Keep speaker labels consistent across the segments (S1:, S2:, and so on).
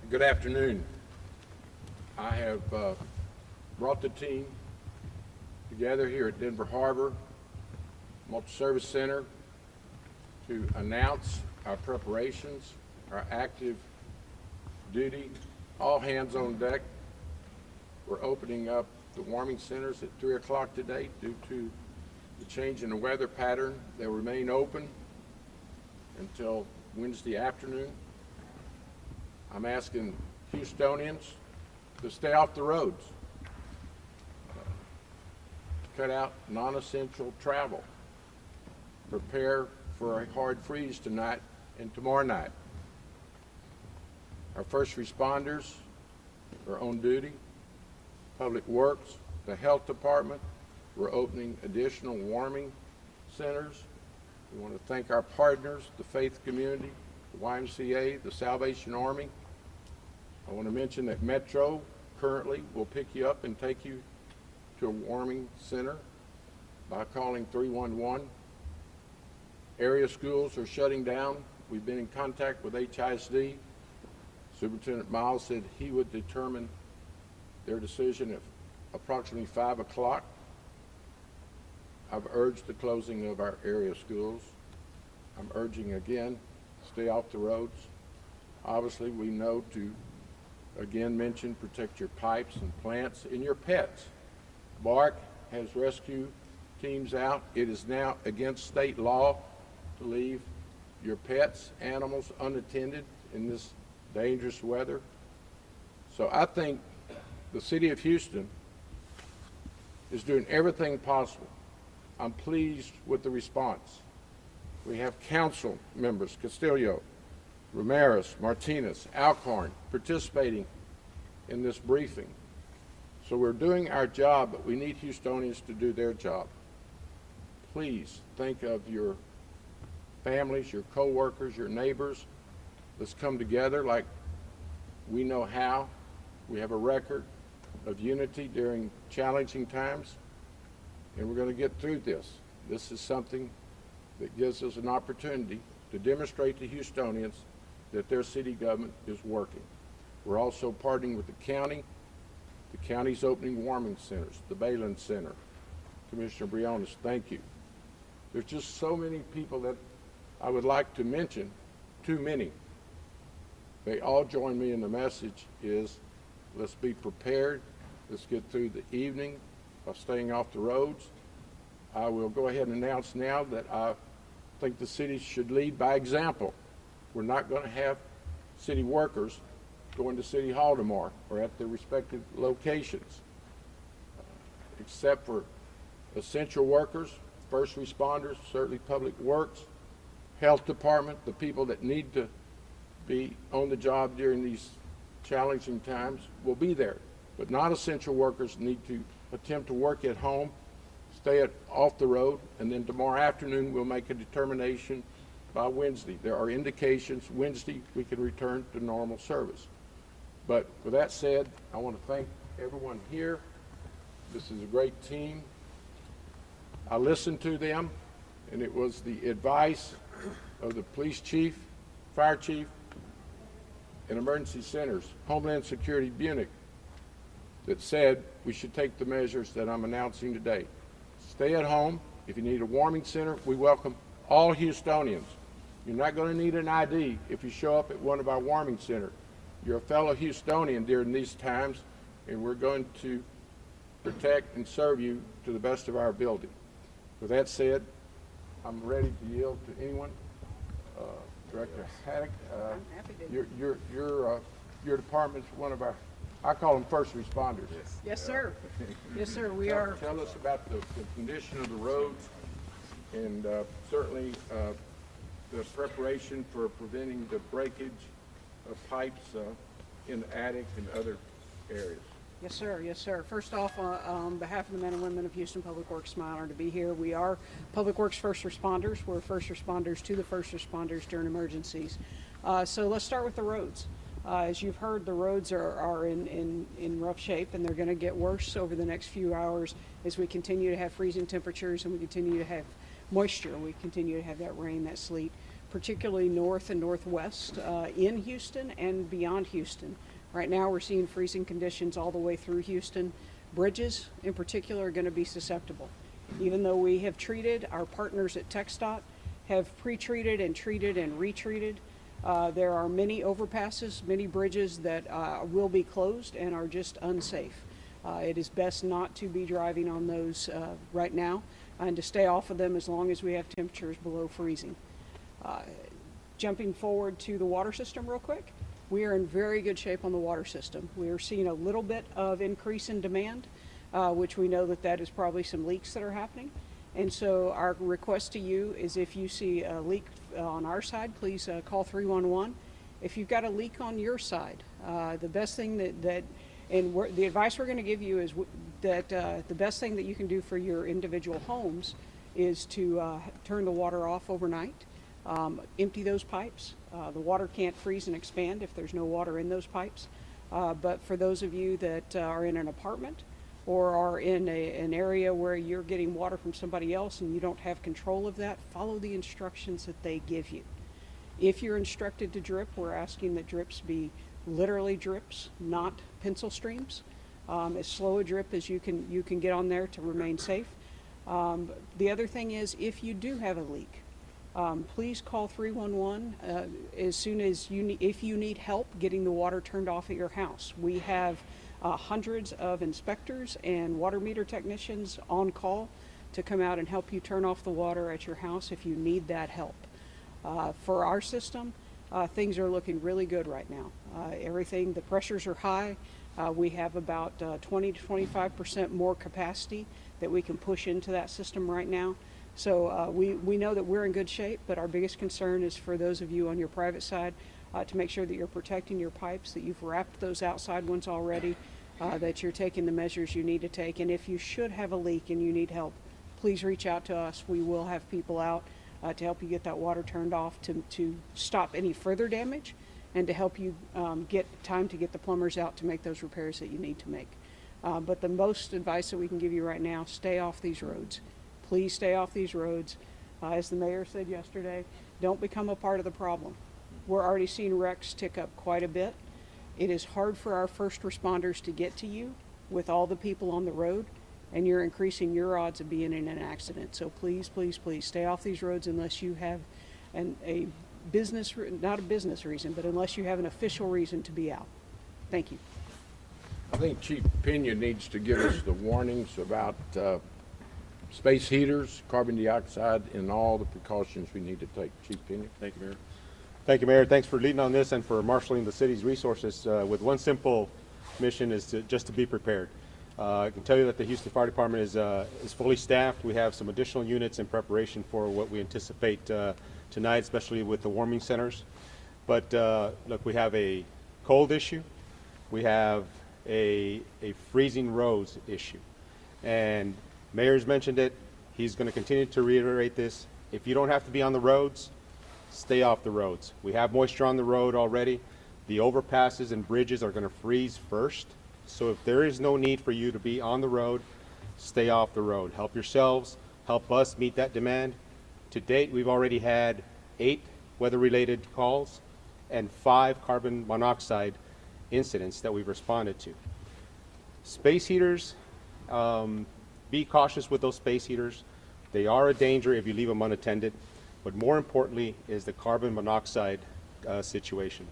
S1: Good afternoon. I have brought the team together here at Denver Harbor Multi-Service Center to announce our preparations, our active duty, all hands on deck. We're opening up the warming centers at 3 o'clock today due to the change in the weather pattern. They'll remain open until Wednesday afternoon. I'm asking Houstonians to stay off the roads, cut out non-essential travel, prepare for a hard freeze tonight and tomorrow night. Our first responders are on duty, Public Works, the Health Department. We're opening additional warming centers. We want to thank our partners, the faith community, the YMCA, the Salvation Army. I want to mention that Metro currently will pick you up and take you to a warming center by calling 311. Area schools are shutting down. We've been in contact with HISD. Superintendent Miles said he would determine their decision at approximately 5 o'clock. I've urged the closing of our area schools. I'm urging again, stay off the roads. Obviously, we know to again mention protect your pipes and plants and your pets. BARC has rescue teams out. It is now against state law to leave your pets, animals unattended in this dangerous weather. So I think the city of Houston is doing everything possible. I'm pleased with the response. We have council members, Castillo, Ramirez, Martinez, Alcorn, participating in this briefing. So we're doing our job, but we need Houstonians to do their job. Please think of your families, your co-workers, your neighbors. Let's come together like we know how. We have a record of unity during challenging times, and we're going to get through this. This is something that gives us an opportunity to demonstrate to Houstonians that their city government is working. We're also partnering with the county. The county's opening warming centers, the Bayland Center. Commissioner Briones, thank you. There's just so many people that I would like to mention, too many. They all join me in the message is let's be prepared. Let's get through the evening by staying off the roads. I will go ahead and announce now that I think the city should lead by example. We're not going to have city workers going to City Hall tomorrow or at their respective locations, except for essential workers, first responders, certainly Public Works, Health Department, the people that need to be on the job during these challenging times will be there. But non-essential workers need to attempt to work at home, stay off the road, and then tomorrow afternoon we'll make a determination by Wednesday. There are indications Wednesday we can return to normal service. But with that said, I want to thank everyone here. This is a great team. I listened to them, and it was the advice of the police chief, fire chief, and emergency centers, Homeland Security Munich, that said we should take the measures that I'm announcing today. Stay at home. If you need a warming center, we welcome all Houstonians. You're not going to need an ID if you show up at one of our warming centers. You're a fellow Houstonian during these times, and we're going to protect and serve you to the best of our ability. With that said, I'm ready to yield to anyone. Director Haddock, your department's one of our, I call them first responders.
S2: Yes, sir. Yes, sir. We are.
S1: Tell us about the condition of the roads and certainly the preparation for preventing the breakage of pipes in the attic and other areas.
S2: Yes, sir. Yes, sir. First off, on behalf of the men and women of Houston Public Works, I'm honored to be here. We are Public Works first responders. We're first responders to the first responders during emergencies. So let's start with the roads. As you've heard, the roads are in rough shape, and they're going to get worse over the next few hours as we continue to have freezing temperatures and we continue to have moisture. We continue to have that rain, that sleet. particularly north and northwest in Houston and beyond Houston. Right now we're seeing freezing conditions all the way through Houston. Bridges in particular are going to be susceptible. Even though we have treated, our partners at TxDOT have pre-treated and treated and retreated. There are many overpasses, many bridges that will be closed and are just unsafe. It is best not to be driving on those right now and to stay off of them as long as we have temperatures below freezing. Jumping forward to the water system real quick, we are in very good shape on the water system. We are seeing a little bit of increase in demand, which we know that is probably some leaks that are happening. And so our request to you is if you see a leak on our side, please call 311. If you've got a leak on your side, the best thing the advice we're going to give you is that the best thing that you can do for your individual homes is to turn the water off overnight, empty those pipes. The water can't freeze and expand if there's no water in those pipes. But for those of you that are in an apartment or are in an area where you're getting water from somebody else and you don't have control of that, follow the instructions that they give you. If you're instructed to drip, we're asking that drips be literally drips, not pencil streams. As slow a drip as you can get on there to remain safe. The other thing is, if you do have a leak, please call 311 as soon as if you need help getting the water turned off at your house. We have hundreds of inspectors and water meter technicians on call to come out and help you turn off the water at your house if you need that help. For our system, things are looking really good right now. The pressures are high. We have about 20 to 25% more capacity that we can push into that system right now. So we know that we're in good shape, but our biggest concern is for those of you on your private side to make sure that you're protecting your pipes, that you've wrapped those outside ones already, that you're taking the measures you need to take. And if you should have a leak and you need help, please reach out to us. We will have people out to help you get that water turned off to stop any further damage and to help you get time to get the plumbers out to make those repairs that you need to make. But the most advice that we can give you right now, stay off these roads. Please stay off these roads. As the mayor said yesterday, don't become a part of the problem. We're already seeing wrecks tick up quite a bit. It is hard for our first responders to get to you with all the people on the road, and you're increasing your odds of being in an accident. So please, please, please stay off these roads unless you have a business, not a business reason, but unless you have an official reason to be out. Thank you.
S1: I think Chief Pena needs to give us the warnings about space heaters, carbon dioxide, and all the precautions we need to take. Chief Pena.
S3: Thank you, Mayor. Thank you, Mayor. Thanks for leading on this and for marshaling the city's resources with one simple mission is just to be prepared. I can tell you that the Houston Fire Department is fully staffed. We have some additional units in preparation for what we anticipate tonight, especially with the warming centers. But look, we have a cold issue. We have a freezing roads issue. And Mayor's mentioned it. He's going to continue to reiterate this. If you don't have to be on the roads, stay off the roads. We have moisture on the road already. The overpasses and bridges are going to freeze first. So if there is no need for you to be on the road, stay off the road. Help yourselves, help us meet that demand. To date, we've already had 8 weather-related calls and 5 carbon monoxide incidents that we've responded to. Space heaters, be cautious with those space heaters. They are a danger if you leave them unattended. But more importantly is the carbon monoxide situation.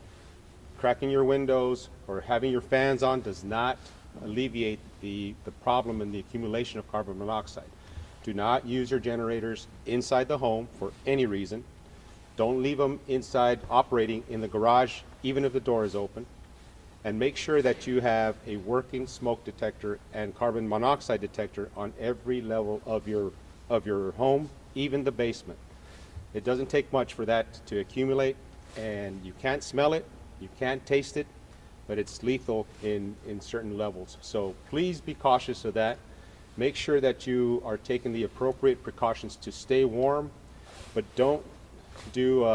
S3: Cracking your windows or having your fans on does not alleviate the problem and the accumulation of carbon monoxide. Do not use your generators inside the home for any reason. Don't leave them inside operating in the garage, even if the door is open. And make sure that you have a working smoke detector and carbon monoxide detector on every level of your home, even the basement. It doesn't take much for that to accumulate, and you can't smell it, you can't taste it, but it's lethal in certain levels. So please be cautious of that. Make sure that you are taking the appropriate precautions to stay warm, but don't do,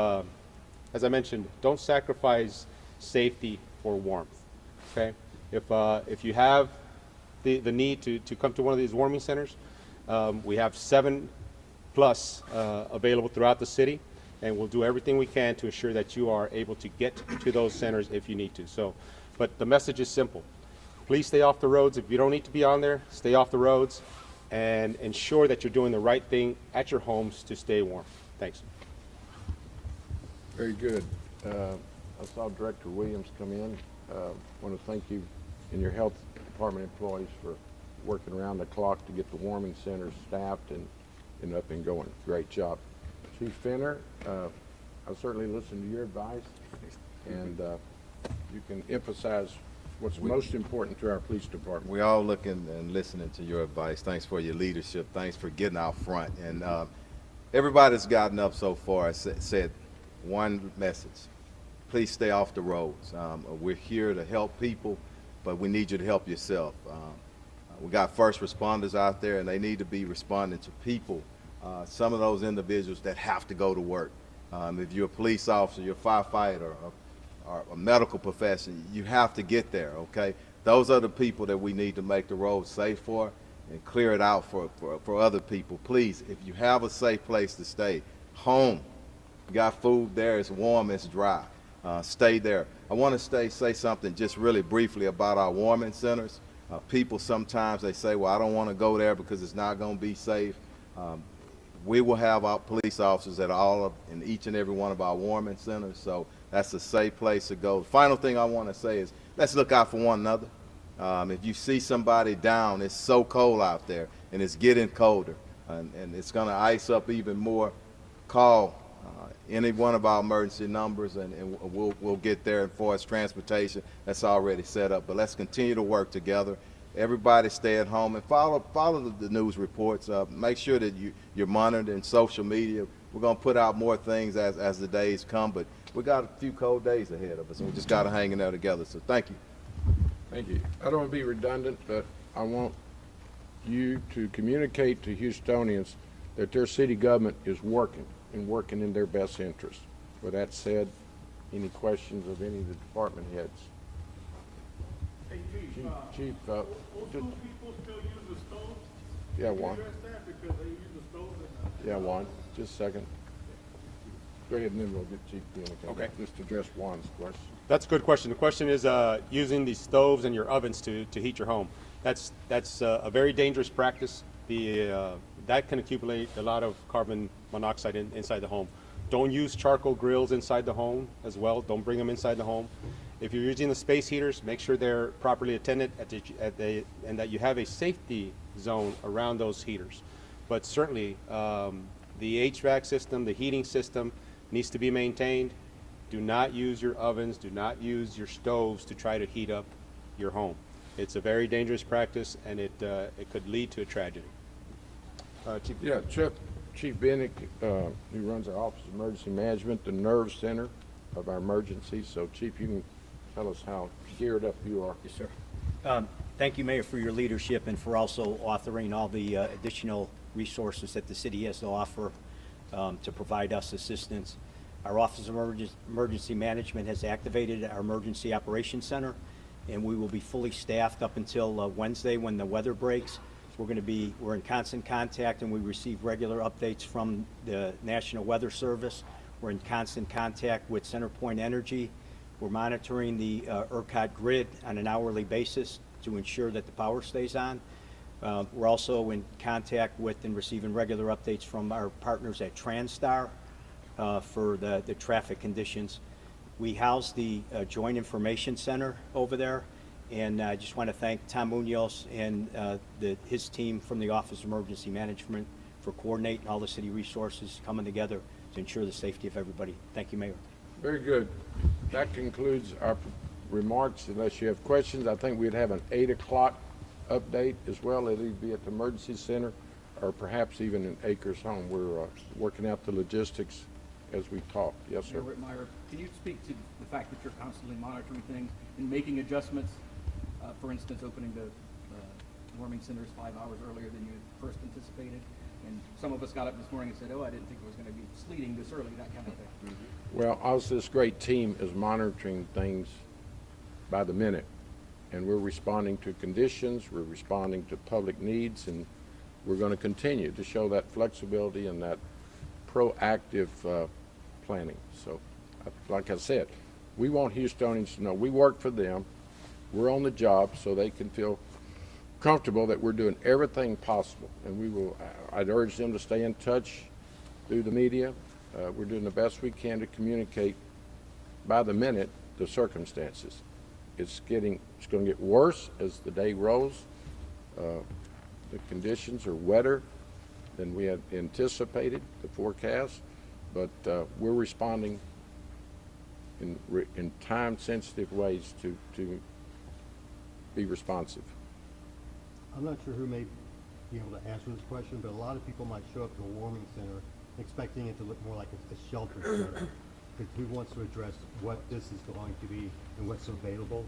S3: as I mentioned, don't sacrifice safety for warmth. Okay? If you have the need to come to one of these warming centers, we have 7+ available throughout the city. and we'll do everything we can to ensure that you are able to get to those centers if you need to. So, but the message is simple. Please stay off the roads. If you don't need to be on there, stay off the roads and ensure that you're doing the right thing at your homes to stay warm. Thanks.
S1: Very good. I saw Director Williams come in. Want to thank you and your health department employees for working around the clock to get the warming centers staffed and up and going. Great job. Chief Fenner, I certainly listened to your advice, and you can emphasize what's most important to our police department.
S4: We all looking and listening to your advice. Thanks for your leadership. Thanks for getting out front. And everybody that's gotten up so far said one message: please stay off the roads. We're here to help people, but we need you to help yourself. We got first responders out there, and they need to be responding to people. Some of those individuals that have to go to work. If you're a police officer, you're a firefighter, or a medical profession, you have to get there, okay? Those are the people that we need to make the road safe for and clear it out for other people. Please, if you have a safe place to stay, home, you got food there, it's warm, it's dry, stay there. I want to say something just really briefly about our warming centers. People sometimes, they say, well, I don't want to go there because it's not going to be safe. We will have our police officers at in each and every one of our warming centers, so that's a safe place to go. The final thing I want to say is let's look out for one another. If you see somebody down, it's so cold out there, and it's getting colder, and it's going to ice up even more. Call any one of our emergency numbers, and we'll get there. As far as transportation, that's already set up. But let's continue to work together. Everybody stay at home and follow the news reports. Make sure that you're monitoring social media. We're going to put out more things as the days come, but we got a few cold days ahead of us, and we just got to hang in there together. So thank you.
S1: Thank you. I don't want to be redundant, but I want you to communicate to Houstonians that their city government is working in their best interest. With that said, any questions of any of the department heads?
S5: Hey,
S1: Chief,
S5: old school people still use the stove?
S1: yeah, Juan.
S5: Address that because they use the stove and
S1: Yeah, Juan, just a second. Go ahead and then we'll get Chief Bienick.
S3: Okay.
S1: Just address Juan's question.
S3: That's a good question. The question is using the stoves and your ovens to heat your home. That's a very dangerous practice. That can accumulate a lot of carbon monoxide inside the home. Don't use charcoal grills inside the home as well. Don't bring them inside the home. If you're using the space heaters, make sure they're properly attended and that you have a safety zone around those heaters. But certainly, the HVAC system, the heating system needs to be maintained. Do not use your ovens, do not use your stoves to try to heat up your home. It's a very dangerous practice, and it could lead to a tragedy. Chief.
S1: Yeah, Chief Bienick, who runs our Office of Emergency Management, the nerve center of our emergencies. So, Chief, you can tell us how geared up you are.
S6: Yes, sir. Thank you, Mayor, for your leadership and for also authoring all the additional resources that the city has to offer to provide us assistance. Our Office of Emergency Management has activated our Emergency Operations Center, and we will be fully staffed up until Wednesday when the weather breaks. We're in constant contact, and we receive regular updates from the National Weather Service. We're in constant contact with CenterPoint Energy. We're monitoring the ERCOT grid on an hourly basis to ensure that the power stays on. We're also in contact with and receiving regular updates from our partners at TransStar for the traffic conditions. We house the Joint Information Center over there, and I just want to thank Tom Munoz and his team from the Office of Emergency Management for coordinating all the city resources coming together to ensure the safety of everybody. Thank you, Mayor.
S1: Very good. That concludes our remarks. Unless you have questions, I think we'd have an 8 o'clock update as well. It'll be at the Emergency Center or perhaps even in Acres Home. We're working out the logistics as we talk. Yes, sir.
S7: Mayor Whitmire, can you speak to the fact that you're constantly monitoring things and making adjustments? For instance, opening the warming centers 5 hours earlier than you had first anticipated. And some of us got up this morning and said, oh, I didn't think it was going to be sleeting this early, that kind of thing.
S1: Well, also this great team is monitoring things by the minute, and we're responding to conditions, we're responding to public needs, and we're going to continue to show that flexibility and that proactive planning. So, like I said, we want Houstonians to know we work for them. We're on the job so they can feel comfortable that we're doing everything possible. And we will, I'd urge them to stay in touch through the media. We're doing the best we can to communicate by the minute the circumstances. It's going to get worse as the day rolls. The conditions are wetter than we had anticipated, the forecast, but we're responding in time-sensitive ways to be responsive.
S8: I'm not sure who may be able to answer this question, but a lot of people might show up to a warming center expecting it to look more like a shelter center. But who wants to address what this is going to be and what's available?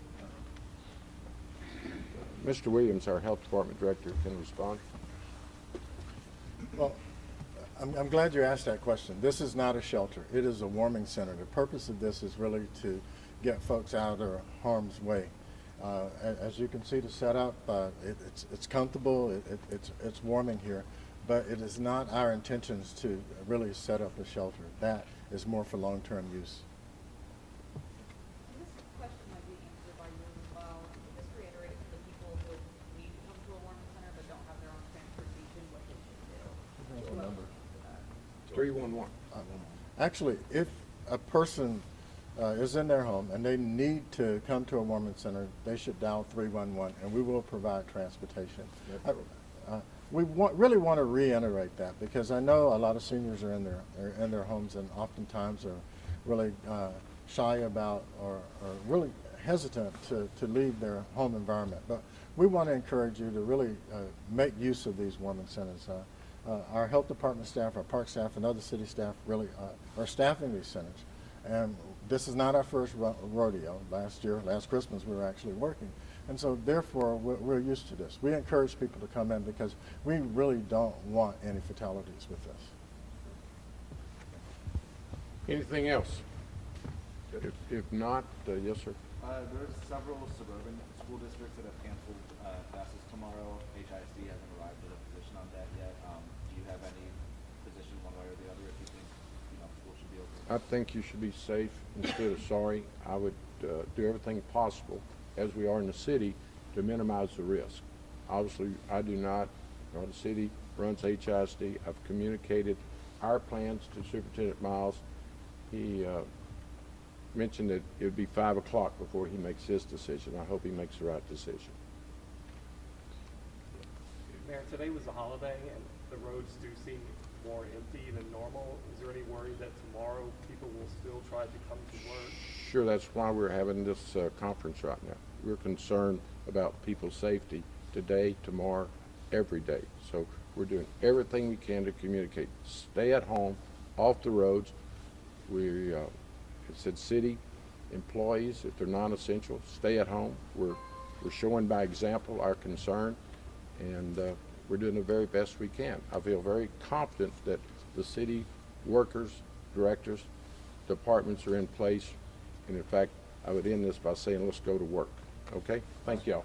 S1: Mr. Williams, our Health Department Director, can respond.
S9: Well, I'm glad you asked that question. This is not a shelter. It is a warming center. The purpose of this is really to get folks out of harm's way. As you can see, the setup, it's comfortable, it's warming here, but it is not our intentions to really set up a shelter. That is more for long-term use.
S10: And this question might be answered by you as well. Just reiterate to the people who need to come to a warming center but don't have their own transportation, what they should do.
S9: Number.
S1: 311.
S9: Actually, if a person is in their home and they need to come to a warming center, they should dial 311 and we will provide transportation. We really want to reiterate that because I know a lot of seniors are in their homes and oftentimes are really shy about or really hesitant to leave their home environment. But we want to encourage you to really make use of these warming centers. Our health department staff, our park staff, and other city staff really are staffing these centers. And this is not our first rodeo. Last Christmas, we were actually working. And so therefore, we're used to this. We encourage people to come in because we really don't want any fatalities with this.
S1: Anything else? If not, yes, sir.
S11: There's several suburban school districts that have canceled classes tomorrow. HISD hasn't arrived at a position on that yet. Do you have any position one way or the other if you think school should be open?
S1: I think you should be safe instead of sorry. I would do everything possible, as we are in the city, to minimize the risk. Obviously, I do not, nor the city runs HISD. I've communicated our plans to Superintendent Miles. He mentioned that it would be 5 o'clock before he makes his decision. I hope he makes the right decision.
S12: Mayor, today was a holiday and the roads do seem more empty than normal. Is there any worry that tomorrow people will still try to come to work?
S1: Sure, that's why we're having this conference right now. We're concerned about people's safety today, tomorrow, every day. So we're doing everything we can to communicate. Stay at home, off the roads. We said city employees, if they're non-essential, stay at home. We're showing by example our concern, and we're doing the very best we can. I feel very confident that the city workers, directors, departments are in place. And in fact, I would end this by saying, let's go to work. Okay? Thank y'all.